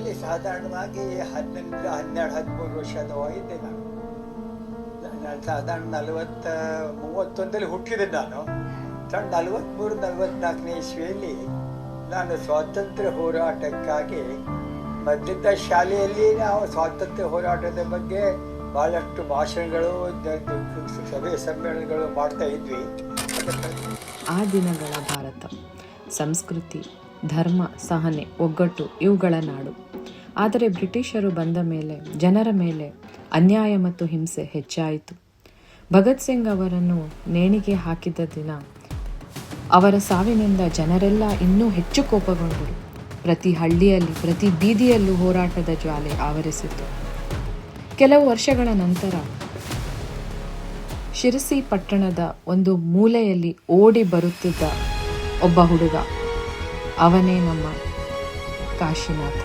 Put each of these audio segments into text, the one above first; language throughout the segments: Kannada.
ಅಲ್ಲಿ ಸಾಧಾರಣವಾಗಿ 11, 12, 13 ವರ್ಷದ ಇದ್ದೆ ನಾನು. ನಾನು ಸಾಧಾರಣ 31 ಹುಟ್ಟಿದೆ ನಾನು. 43-44ನೇ ಇಸ್ವಿಯಲ್ಲಿ ನಾನು ಸ್ವಾತಂತ್ರ್ಯ ಹೋರಾಟಕ್ಕಾಗಿ ಮಧ್ಯದ ಶಾಲೆಯಲ್ಲಿ ನಾವು ಸ್ವಾತಂತ್ರ್ಯ ಹೋರಾಟದ ಬಗ್ಗೆ ಭಾಳಷ್ಟು ಭಾಷಣಗಳು, ಸಭೆ ಸಮ್ಮೇಳನಗಳು ಮಾಡ್ತಾ ಇದ್ವಿ. ಆ ದಿನಗಳ ಭಾರತ ಸಂಸ್ಕೃತಿ, ಧರ್ಮ, ಸಹನೆ, ಒಗ್ಗಟ್ಟು ಇವುಗಳ ನಾಡು. ಆದರೆ ಬ್ರಿಟಿಷರು ಬಂದ ಮೇಲೆ ಜನರ ಮೇಲೆ ಅನ್ಯಾಯ ಮತ್ತು ಹಿಂಸೆ ಹೆಚ್ಚಾಯಿತು. ಭಗತ್ ಸಿಂಗ್ ಅವರನ್ನು ನೇಣಿಗೆ ಹಾಕಿದ ದಿನ ಅವರ ಸಾವಿನಿಂದ ಜನರೆಲ್ಲ ಇನ್ನೂ ಹೆಚ್ಚು ಕೋಪಗೊಂಡರು. ಪ್ರತಿ ಹಳ್ಳಿಯಲ್ಲಿ, ಪ್ರತಿ ಬೀದಿಯಲ್ಲೂ ಹೋರಾಟದ ಜ್ವಾಲೆ ಆವರಿಸಿತು. ಕೆಲವು ವರ್ಷಗಳ ನಂತರ ಶಿರಸಿ ಪಟ್ಟಣದ ಒಂದು ಮೂಲೆಯಲ್ಲಿ ಓಡಿ ಬರುತ್ತಿದ್ದ ಒಬ್ಬ ಹುಡುಗ, ಅವನೇ ನಮ್ಮ ಕಾಶಿನಾಥ.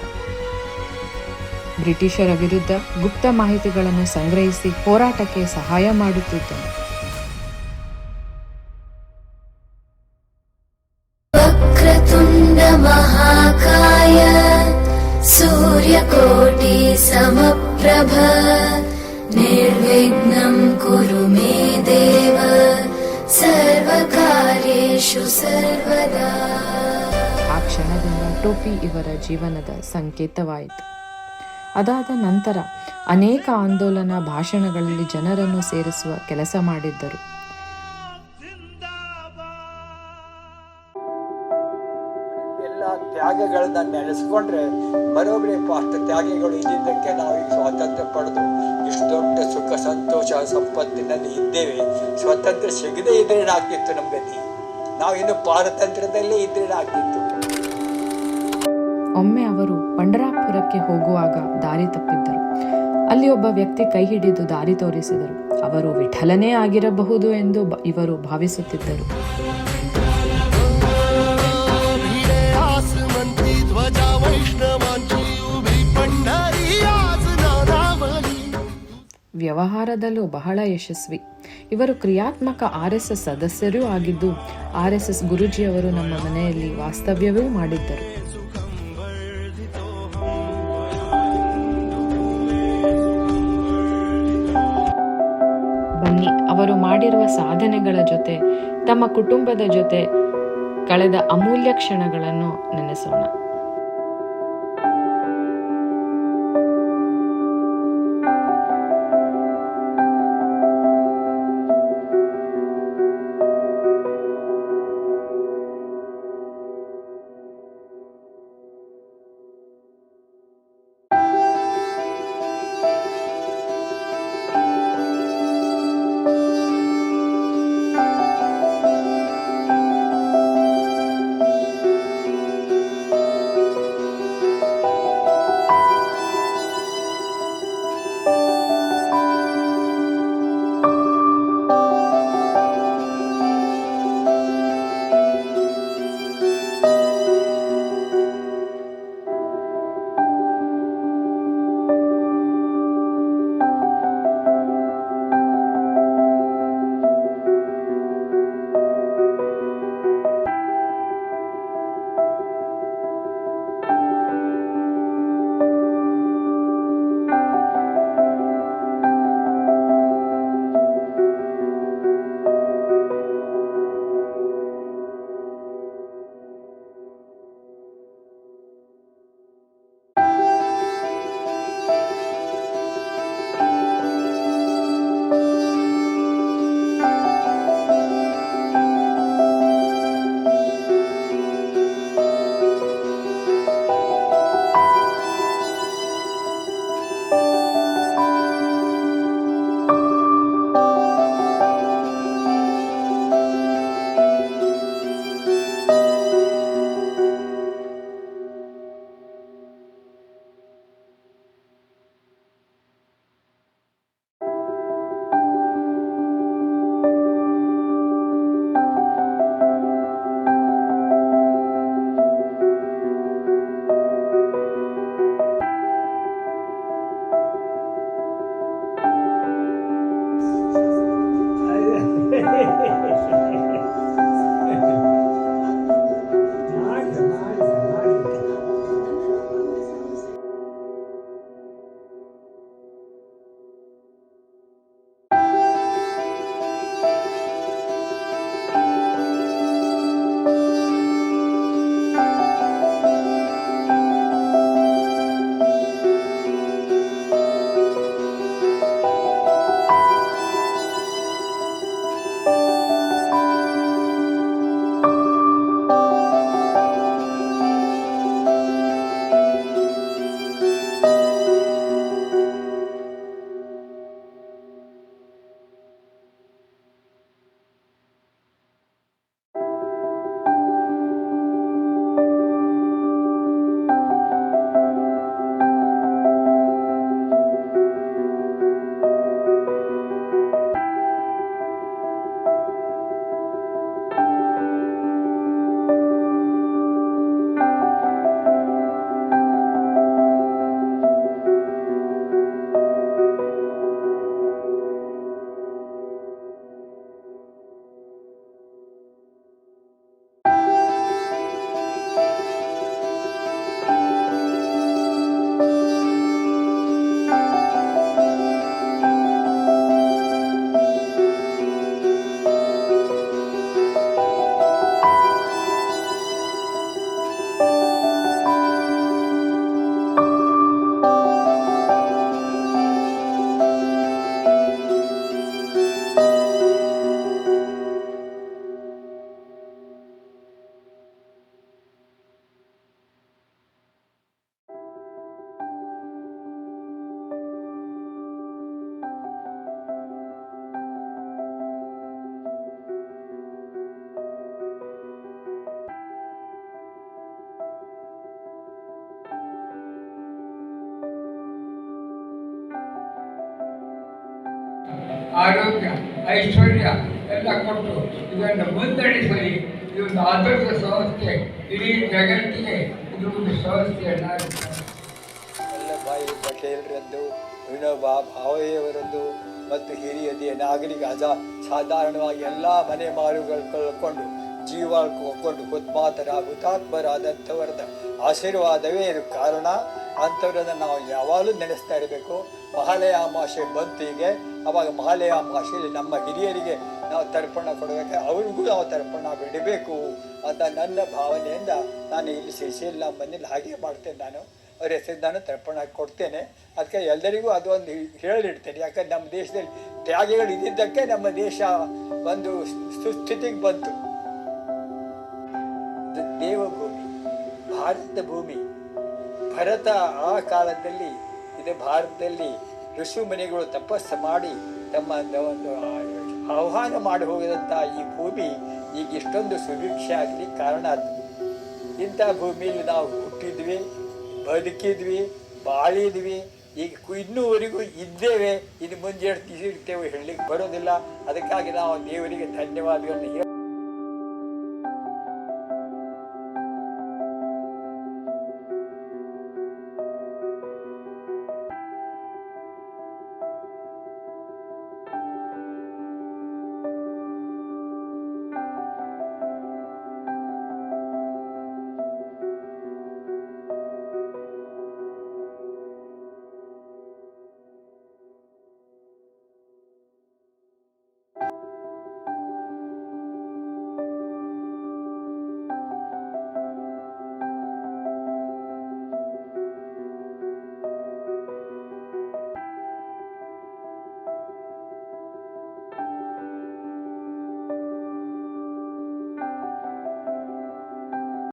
ಬ್ರಿಟಿಷರ ವಿರುದ್ಧ ಗುಪ್ತ ಮಾಹಿತಿಗಳನ್ನು ಸಂಗ್ರಹಿಸಿ ಹೋರಾಟಕ್ಕೆ ಸಹಾಯ ಮಾಡುತ್ತಿದ್ದನು. ವಕ್ರತುಂಡ ಮಹಾಕಾಯ ಸೂರ್ಯಕೋಟಿ ಸಮಪ್ರಭ ನಿರ್ವಿಘ್ನಂ ಕುರು ಮೇ ದೇವ ಸರ್ವಕಾರ್ಯೇಷು ಸರ್ವದಾ. ಆ ಕ್ಷಣದಿಂದ ಟೋಪಿ ಇವರ ಜೀವನದ ಸಂಕೇತವಾಯಿತು. ಅದಾದ ನಂತರ ಅನೇಕ ಆಂದೋಲನ ಭಾಷಣಗಳಲ್ಲಿ ಜನರನ್ನು ಸೇರಿಸುವ ಕೆಲಸ ಮಾಡಿದ್ದರು. ಎಲ್ಲ ತ್ಯಾಗಗಳನ್ನ ನೆನೆಸ್ಕೊಂಡ್ರೆ ಬರೋಬ್ಬರಿ ಅಷ್ಟು ತ್ಯಾಗಗಳು ಇದ್ದಿದ್ದಕ್ಕೆ ನಾವು ಈಗ ಸ್ವಾತಂತ್ರ್ಯ ಪಡೆದು ಇಷ್ಟು ದೊಡ್ಡ ಸುಖ ಸಂತೋಷ ಸಂಪತ್ತಿನಲ್ಲಿ ಇದ್ದೇವೆ. ಸ್ವಾತಂತ್ರ್ಯ ಸಿಗದೇ ಇದ್ರೆ ಆಗ್ತಿತ್ತು ನಮ್ಮ ಗತಿ. ನಾವು ಇನ್ನು ಪಾರತಂತ್ರ್ಯದಲ್ಲೇ ಇದ್ರೆ ಆಗ್ತಿತ್ತು. ಒಮ್ಮೆ ಅವರು ಪಂಢರಾಪುರಕ್ಕೆ ಹೋಗುವಾಗ ದಾರಿ ತಪ್ಪಿದ್ದರು. ಅಲ್ಲಿ ಒಬ್ಬ ವ್ಯಕ್ತಿ ಕೈ ಹಿಡಿದು ದಾರಿ ತೋರಿಸಿದರು. ಅವರು ವಿಠಲನೇ ಆಗಿರಬಹುದು ಎಂದು ಇವರು ಭಾವಿಸುತ್ತಿದ್ದರು. ವ್ಯವಹಾರದಲ್ಲೂ ಬಹಳ ಯಶಸ್ವಿ. ಇವರು ಕ್ರಿಯಾತ್ಮಕ RSS ಸದಸ್ಯರೂ ಆಗಿದ್ದು, RSS ಗುರೂಜಿಯವರು ನಮ್ಮ ಮನೆಯಲ್ಲಿ ವಾಸ್ತವ್ಯವೂ ಮಾಡಿದ್ದರು. ಬನ್ನಿ, ಅವರು ಮಾಡಿರುವ ಸಾಧನೆಗಳ ಜೊತೆ ತಮ್ಮ ಕುಟುಂಬದ ಜೊತೆ ಕಳೆದ ಅಮೂಲ್ಯ ಕ್ಷಣಗಳನ್ನು ನೆನೆಸೋಣ. ಆರೋಗ್ಯ ಐಶ್ವರ್ಯ ಎಲ್ಲ ಕೊಟ್ಟು ಇದನ್ನು ಮುನ್ನಡೆಸಲಿ. ಇದೊಂದು ಆದರ್ಶ ಸಂಸ್ಥೆ, ಇಡೀ ಜಗತ್ತಿಗೆ ಇದು ಒಂದು ಸಂಸ್ಥೆಯನ್ನ ವಲ್ಲಭಾಯಿ ಪಟೇಲ್ರದ್ದು, ವಿನೋಬಾ ಭಾವೆಯವರದ್ದು ಮತ್ತು ಹಿರಿಯ ನಾಗರಿಕ ಸಾಧಾರಣವಾಗಿ ಎಲ್ಲ ಮನೆ ಮಾರುಗಳು ಕಳ್ಕೊಂಡು ಜೀವ ಕಳ್ಕೊಂಡು ಹುತಾತ್ಮರಾದಂಥವರದ ಆಶೀರ್ವಾದವೇ ಇದು ಕಾರಣ. ಅಂಥವ್ರನ್ನ ನಾವು ಯಾವಾಗಲೂ ನೆನೆಸ್ತಾ ಇರಬೇಕು. ಮಹಾಲಯ ಅಮಾವಾಸ್ಯೆ ಬಂತು ಹೀಗೆ, ಅವಾಗ ಮಹಾಲಯ ಅಮಾವಾಸ್ಯೆಯಲ್ಲಿ ನಮ್ಮ ಹಿರಿಯರಿಗೆ ನಾವು ತರ್ಪಣ ಕೊಡಬೇಕು, ಅವ್ರಿಗೂ ನಾವು ತರ್ಪಣ ಬಿಡಬೇಕು ಅಂತ ನನ್ನ ಭಾವನೆಯಿಂದ ನಾನು ಇಲ್ಲಿ ಶ್ರೀಶೈಲ ಮನೇಲಿ ಹಾಗೆ ಮಾಡ್ತೇನೆ. ನಾನು ಅವ್ರ ಹೆಸರು ನಾನು ತರ್ಪಣ ಕೊಡ್ತೇನೆ. ಅದಕ್ಕೆ ಎಲ್ಲರಿಗೂ ಅದೊಂದು ಹೇಳಿಡ್ತೇನೆ. ಯಾಕಂದ್ರೆ ನಮ್ಮ ದೇಶದಲ್ಲಿ ತ್ಯಾಗಿಗಳು ಇದ್ದಿದ್ದಕ್ಕೆ ನಮ್ಮ ದೇಶ ಒಂದು ಸುಸ್ಥಿತಿಗೆ ಬಂತು. ದೇವಭೂಮಿ, ಭಾರತ ಭೂಮಿ. ಭರತ ಆ ಕಾಲದಲ್ಲಿ ಇದು ಭಾರತದಲ್ಲಿ ಋಷಿ ಮುನಿಗಳು ತಪಸ್ಸು ಮಾಡಿ ತಮ್ಮ ಒಂದು ಆಹ್ವಾನ ಮಾಡಿ ಹೋಗಿದಂಥ ಈ ಭೂಮಿ ಈಗ ಇಷ್ಟೊಂದು ಸುಭಿಕ್ಷೆ ಆಗಲಿಕ್ಕೆ ಕಾರಣ ಅದು. ಇಂಥ ಭೂಮಿಯಲ್ಲಿ ನಾವು ಹುಟ್ಟಿದ್ವಿ, ಬದುಕಿದ್ವಿ, ಬಾಳಿದ್ವಿ, ಈಗ ಇನ್ನೂವರೆಗೂ ಇದ್ದೇವೆ. ಇನ್ನು ಮುಂದೆ ಇರ್ತೇವೆ ಹೇಳಲಿಕ್ಕೆ ಬರೋದಿಲ್ಲ. ಅದಕ್ಕಾಗಿ ನಾವು ದೇವರಿಗೆ ಧನ್ಯವಾದಗಳನ್ನು